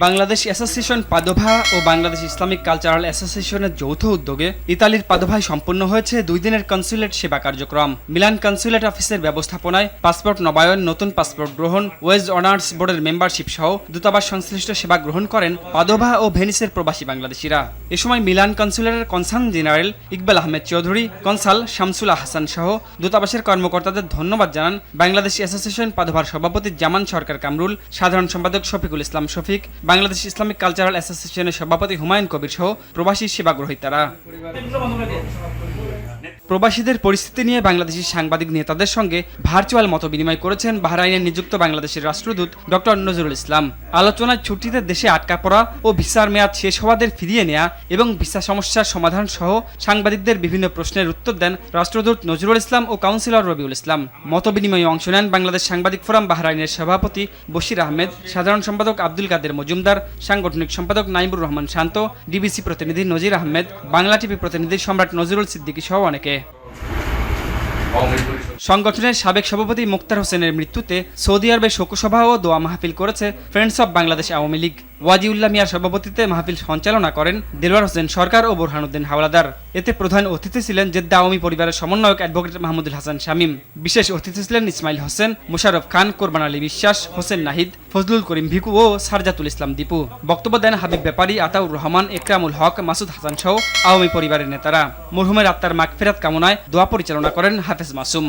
Bangladesh association পাদোভা ও Bangladesh Islamic cultural অ্যাসোসিয়েশনের যৌথ উদ্যোগে ইতালির পাদোভায় সম্পন্ন হয়েছে 2 দিনের কনস্যুলেট সেবা কার্যক্রম। মিলান কনস্যুলেট অফিসের ব্যবস্থাপনায় পাসপোর্ট নবায়ন, নতুন পাসপোর্ট গ্রহণ, ওয়েজ অনার্স বোর্ডের মেম্বারশিপ সহ দূতাবাস সংশ্লিষ্ট সেবা গ্রহণ করেন পাদোভা ও ভেনিসের প্রবাসী বাংলাদেশিরা। এ সময় মিলান কনস্যুলেটের consul general Iqbal Ahmed Chowdhury, consul Shamsul Ahsan সহ দূতাবাসের কর্মকর্তাদের ধন্যবাদ জানান বাংলাদেশ অ্যাসোসিয়েশন পাদোভার সভাপতি জামান সরকার কামরুল, সাধারণ সম্পাদক শফিকুল ইসলাম শফিক, বাংলাদেশ ইসলামিক কালচারাল অ্যাসোসিয়েশনের সভাপতি হুমায়ুন কবির সহ প্রবাসী সেবা গ্রহীতারা। প্রবাসীদের পরিস্থিতি নিয়ে বাংলাদেশি সাংবাদিক নেতাদের সঙ্গে ভার্চুয়াল মতবিনিময় করেছেন বাহরাইনে নিযুক্ত বাংলাদেশের রাষ্ট্রদূত ডক্টর নজরুল ইসলাম। আলোচনায় ছুটিতে দেশে আটকা পড়া ও ভিসার মেয়াদ শেষ হওয়াদের ফিরিয়ে নেওয়া এবং ভিসা সমস্যার সমাধান সহ সাংবাদিকদের বিভিন্ন প্রশ্নের উত্তর দেন রাষ্ট্রদূত নজরুল ইসলাম ও কাউন্সিলর রবিউল ইসলাম। মতবিনিময়ে অংশ নেন বাংলাদেশ সাংবাদিক ফোরাম বাহরাইনের সভাপতি বশির আহমেদ, সাধারণ সম্পাদক আব্দুল কাদের মজুমদার, সাংগঠনিক সম্পাদক নাইমুর রহমান শান্ত, ডিবিসি প্রতিনিধি নজির আহমেদ, বাংলা টিভি প্রতিনিধি সম্রাট নজরুল সিদ্দিকী সহ অনেকে। সংগঠনের সাবেক সভাপতি মুক্তার হোসেনের মৃত্যুতে সৌদি আরবে শোকসভা ও দোয়া মাহফিল করেছে ফ্রেন্ডস অব বাংলাদেশ আওয়ামী লীগ। ওয়াজিউল্লাহ মিয়ার সভাপতিত্বে মাহফিল সঞ্চালনা করেন দেলোয়ার হোসেন সরকার ও বোরহানুদ্দিন হাওলাদার। এতে প্রধান অতিথি ছিলেন জেদ্দা আওয়ামী পরিবারের সমন্বয়ক অ্যাডভোকেট মাহমুদুল হাসান শামীম। বিশেষ অতিথি ছিলেন ইসমাইল হোসেন, মোশাররফ খান, কোরবান আলী বিশ্বাস, হোসেন নাহিদ, ফজলুল করিম ভিকু ও সারজাতুল ইসলাম দীপু। বক্তব্য দেন হাবিব ব্যাপারী, আতাউর রহমান, একরামুল হক, মাসুদ হাসান সহ আওয়ামী পরিবারের নেতারা। মরহুমের আত্মার মাগফিরাত কামনায় দোয়া পরিচালনা করেন হাফেজ মাসুম।